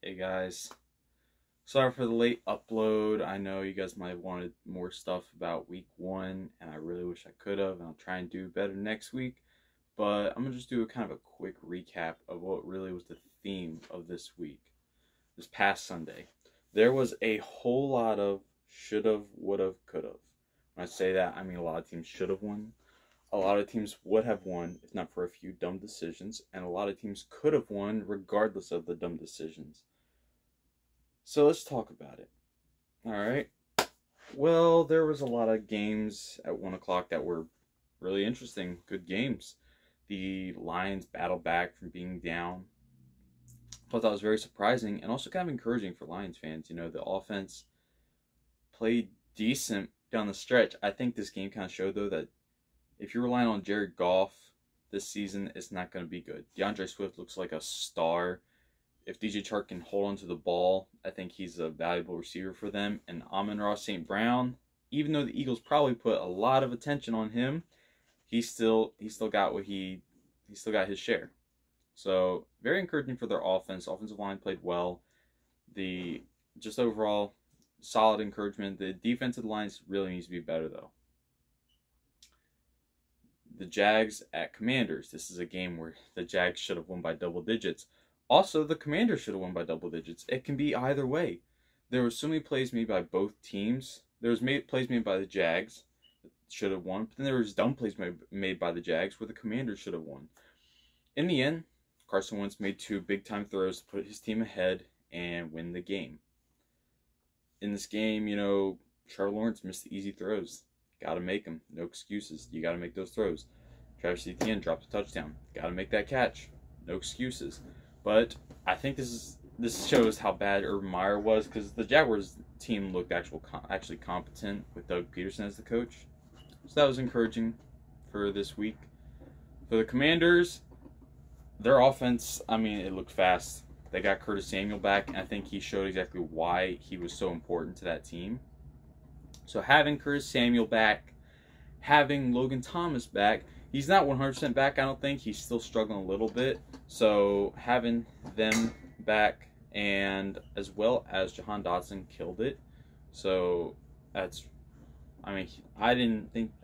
Hey guys, sorry for the late upload. I know you guys might have wanted more stuff about week one, and I really wish I could have, and I'll try and do better next week. But I'm gonna just do a kind of a quick recap of what really was the theme of this week, this past Sunday. There was a whole lot of should've, would've, could've. When I say that, I mean a lot of teams should have won. A lot of teams would have won if not for a few dumb decisions, and a lot of teams could have won regardless of the dumb decisions. So let's talk about it. Alright. Well, there was a lot of games at 1 o'clock that were really interesting. Good games. The Lions battled back from being down. I thought that was very surprising and also kind of encouraging for Lions fans. You know, the offense played decent down the stretch. I think this game kind of showed, though, that if you're relying on Jared Goff this season, it's not going to be good. DeAndre Swift looks like a star. If DJ Chark can hold on to the ball, I think he's a valuable receiver for them. And Amon-Ra St. Brown, even though the Eagles probably put a lot of attention on him, he still got his share. So very encouraging for their offense. Offensive line played well. Just overall solid encouragement. The defensive lines really needs to be better, though. The Jags at Commanders. This is a game where the Jags should have won by double digits. Also, the Commanders should have won by double digits. It can be either way. There were so many plays made by both teams. There was plays made by the Jags that should have won, but then there was dumb plays made by the Jags where the Commanders should have won. In the end, Carson Wentz made 2 big-time throws to put his team ahead and win the game. In this game, you know, Trevor Lawrence missed the easy throws. Got to make them. No excuses. You got to make those throws. Travis Etienne dropped a touchdown. Got to make that catch. No excuses. But I think this shows how bad Urban Meyer was, because the Jaguars team looked actually competent with Doug Peterson as the coach. So that was encouraging for this week. For the Commanders, their offense, I mean, it looked fast. They got Curtis Samuel back, and I think he showed exactly why he was so important to that team. So having Curtis Samuel back, having Logan Thomas back, he's not 100% back, I don't think. He's still struggling a little bit. So having them back, and as well as Jahan Dotson killed it. So that's, I mean, I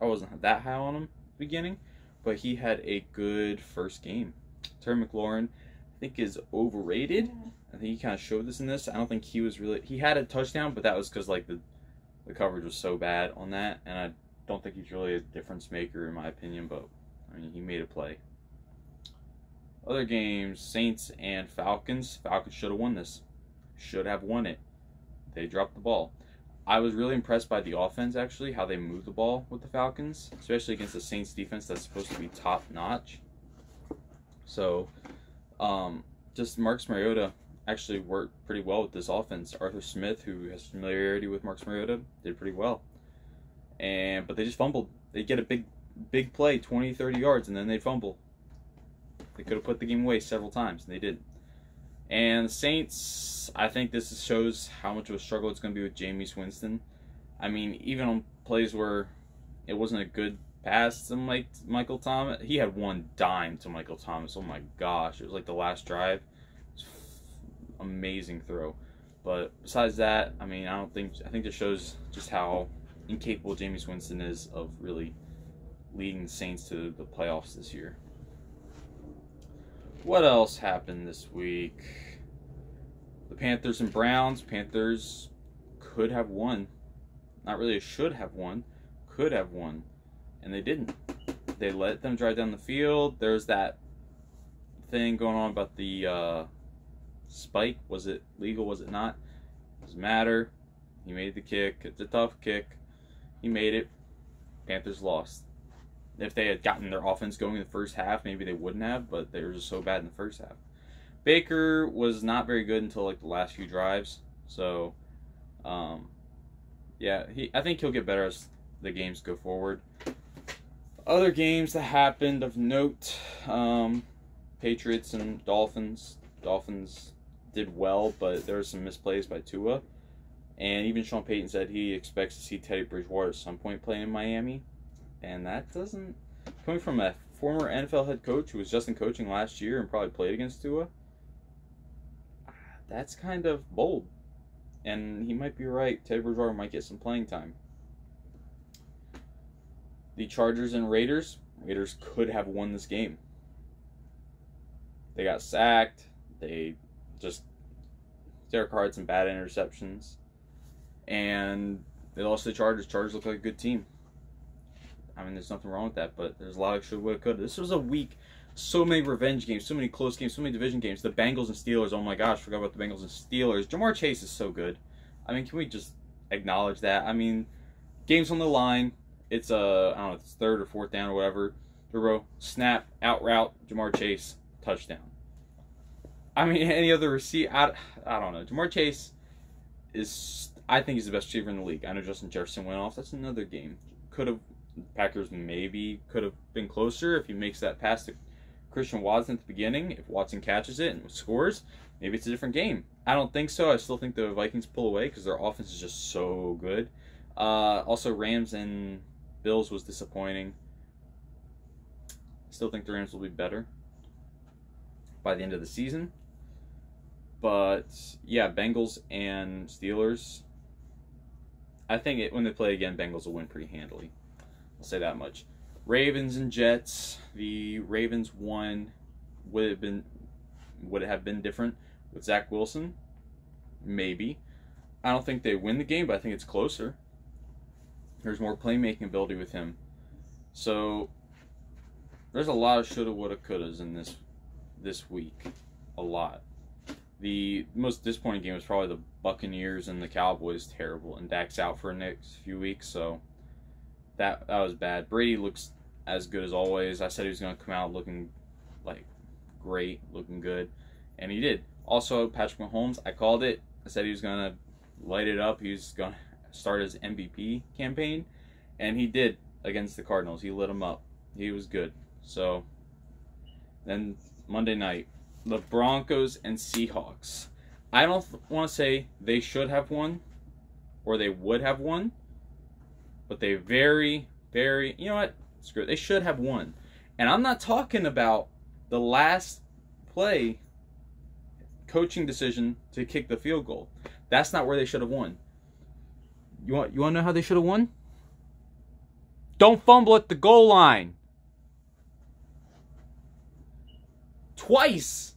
wasn't that high on him at the beginning, but he had a good first game. Terry McLaurin, I think, is overrated. I think he kind of showed this in this. I don't think he had a touchdown, but that was because like the coverage was so bad on that, and I don't think he's really a difference maker in my opinion, but I mean, he made a play. Other games, Saints and Falcons. Falcons should have won this. Should have won it. They dropped the ball. I was really impressed by the offense, actually, how they moved the ball with the Falcons, especially against the Saints defense that's supposed to be top-notch. So, just Marcus Mariota actually worked pretty well with this offense. Arthur Smith, who has familiarity with Marcus Mariota, did pretty well. But they just fumbled. They get a big play, 20, 30 yards, and then they fumble. They could have put the game away several times, and they did. And the Saints, I think this shows how much of a struggle it's going to be with Jameis Winston. I mean, even on plays where it wasn't a good pass to Michael Thomas, he had one dime to Michael Thomas. Oh my gosh, it was like the last drive. Amazing throw. But besides that, I mean, I think this shows just how incapable Jameis Winston is of really leading the Saints to the playoffs this year. What else happened this week? The Panthers and Browns. Panthers could have won. Not really a should have won. Could have won. And they didn't. They let them drive down the field. There's that thing going on about the spike. Was it legal? Was it not? Doesn't matter. He made the kick. It's a tough kick. He made it. Panthers lost. If they had gotten their offense going in the first half, maybe they wouldn't have, but they were just so bad in the first half. Baker was not very good until like the last few drives. So, yeah, I think he'll get better as the games go forward. Other games that happened of note, Patriots and Dolphins. Dolphins did well, but there were some misplays by Tua. And even Sean Payton said he expects to see Teddy Bridgewater at some point playing in Miami. And that doesn't... Coming from a former NFL head coach who was just in coaching last year and probably played against Tua, that's kind of bold. And he might be right. Teddy Bridgewater might get some playing time. The Chargers and Raiders. Raiders could have won this game. They got sacked. They just... Derek Carr had some bad interceptions. And they lost to the Chargers. Chargers look like a good team. I mean, there's nothing wrong with that, but there's a lot of should, would, could. This was a week. So many revenge games, so many close games, so many division games. The Bengals and Steelers, oh my gosh, forgot about the Bengals and Steelers. Jamar Chase is so good. I mean, can we just acknowledge that? I mean, game's on the line. It's I don't know, it's third or fourth down or whatever. Throw, snap, out route, Jamar Chase, touchdown. I mean, any other receiver, I don't know. Jamar Chase is, I think he's the best receiver in the league. I know Justin Jefferson went off. That's another game. Packers maybe could have been closer if he makes that pass to Christian Watson at the beginning. If Watson catches it and scores, maybe it's a different game. I don't think so. I still think the Vikings pull away because their offense is just so good. Also, Rams and Bills was disappointing. Still think the Rams will be better by the end of the season. But, yeah, Bengals and Steelers. I think when they play again, Bengals will win pretty handily. I'll say that much. Ravens and Jets. The Ravens won. Would it have been different with Zach Wilson? Maybe. I don't think they win the game, but I think it's closer. There's more playmaking ability with him. So there's a lot of shoulda, woulda, couldas in this week. A lot. The most disappointing game was probably the Buccaneers and the Cowboys. Terrible. And Dak's out for the next few weeks, so that was bad. Brady looks as good as always. I said he was going to come out looking like great, looking good, and he did. Also, Patrick Mahomes, I called it. I said he was going to light it up. He was going to start his MVP campaign, and he did against the Cardinals. He lit them up. He was good. So then Monday night, the Broncos and Seahawks. I don't want to say they should have won or they would have won, but they very, you know what? Screw it. They should have won. And I'm not talking about the last play coaching decision to kick the field goal. That's not where they should have won. You want to know how they should have won? Don't fumble at the goal line. Twice.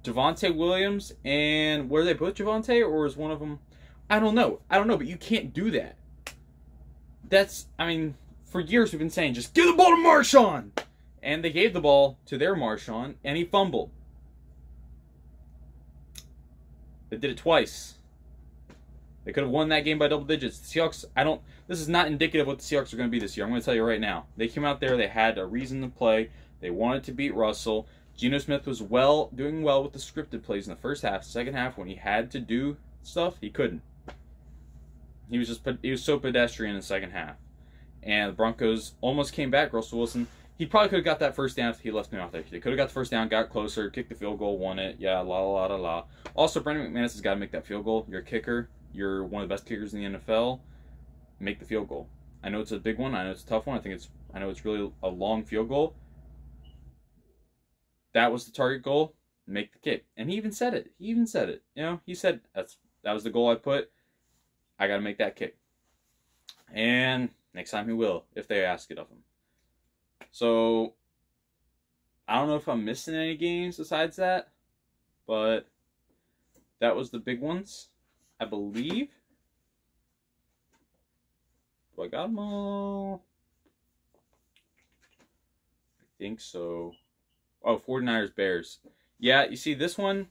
Javonte Williams and were they both Javonte or was one of them? I don't know, but you can't do that. I mean, for years we've been saying, just give the ball to Marshawn. And they gave the ball to their Marshawn, and he fumbled. They did it twice. They could have won that game by double digits. The Seahawks, this is not indicative of what the Seahawks are going to be this year. I'm going to tell you right now. They came out there, they had a reason to play. They wanted to beat Russell. Geno Smith was doing well with the scripted plays in the first half. Second half, when he had to do stuff, he couldn't. He was so pedestrian in the second half. And the Broncos almost came back. Russell Wilson, he probably could have got that first down if he left me out there. They could have got the first down, got closer, kicked the field goal, won it. Yeah, la. Also, Brendan McManus has got to make that field goal. You're a kicker. You're one of the best kickers in the NFL. Make the field goal. I know it's a big one. I know it's a tough one. I know it's really a long field goal. That was the target goal. Make the kick. And he even said it. You know, he said that was the goal I put. I got to make that kick. And next time he will, if they ask it of him. So, I don't know if I'm missing any games besides that. But that was the big ones, I believe. Do I got them all? I think so. Oh, 49ers, Bears. Yeah, you see this one's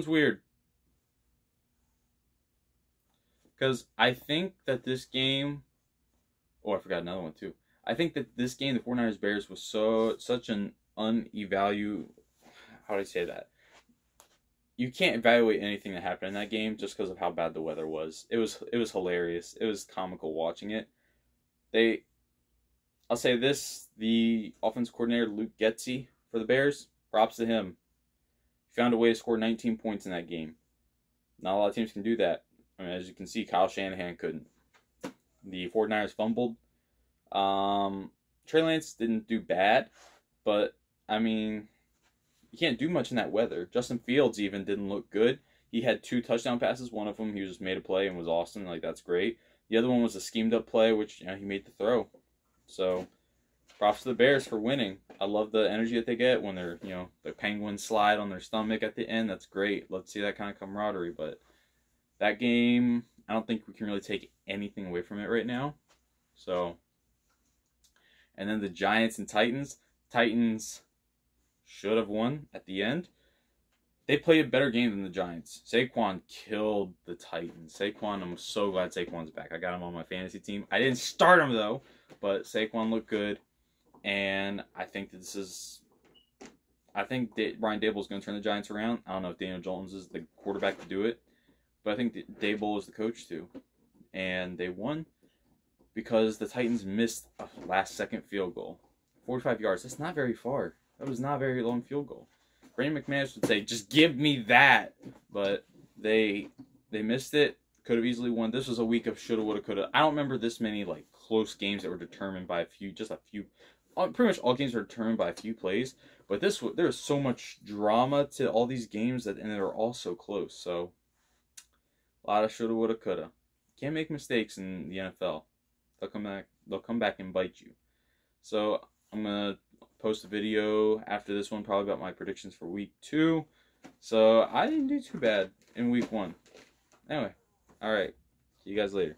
weird. Because I think that this game, I forgot another one too. I think that this game, the 49ers, Bears, was such an how do I say that? You can't evaluate anything that happened in that game just because of how bad the weather was. It was hilarious. It was comical watching it. I'll say this, the offensive coordinator, Luke Getsy, for the Bears, props to him. He found a way to score 19 points in that game. Not a lot of teams can do that. I mean, as you can see, Kyle Shanahan couldn't. The 49ers fumbled. Trey Lance didn't do bad, but, I mean, you can't do much in that weather. Justin Fields even didn't look good. He had 2 touchdown passes. One of them, he just made a play and was awesome. Like, that's great. The other one was a schemed-up play, which, he made the throw. So, props to the Bears for winning. I love the energy that they get when they're, the Penguins slide on their stomach at the end. That's great. Let's see that kind of camaraderie. But that game, I don't think we can really take anything away from it right now. So, and then the Giants and Titans. Titans should have won at the end. They played a better game than the Giants. Saquon killed the Titans. I'm so glad Saquon's back. I got him on my fantasy team. I didn't start him, though, but Saquon looked good. And I think that Brian Dable is going to turn the Giants around. I don't know if Daniel Jones is the quarterback to do it, but I think that Dable is the coach, too. And they won because the Titans missed a last-second field goal. 45 yards. That's not very far. That was not a very long field goal. Brandon McManus would say, just give me that. But they missed it. Could have easily won. This was a week of shoulda, woulda, coulda. I don't remember this many close games that were determined by a few. Pretty much all games were determined by a few plays. But there was so much drama to all these games and they were all so close. So a lot of shoulda, woulda, coulda. Can't make mistakes in the NFL. They'll come back and bite you. So I'm gonna post a video after this one, probably about my predictions for week 2. So I didn't do too bad in week 1. Anyway, all right. See you guys later.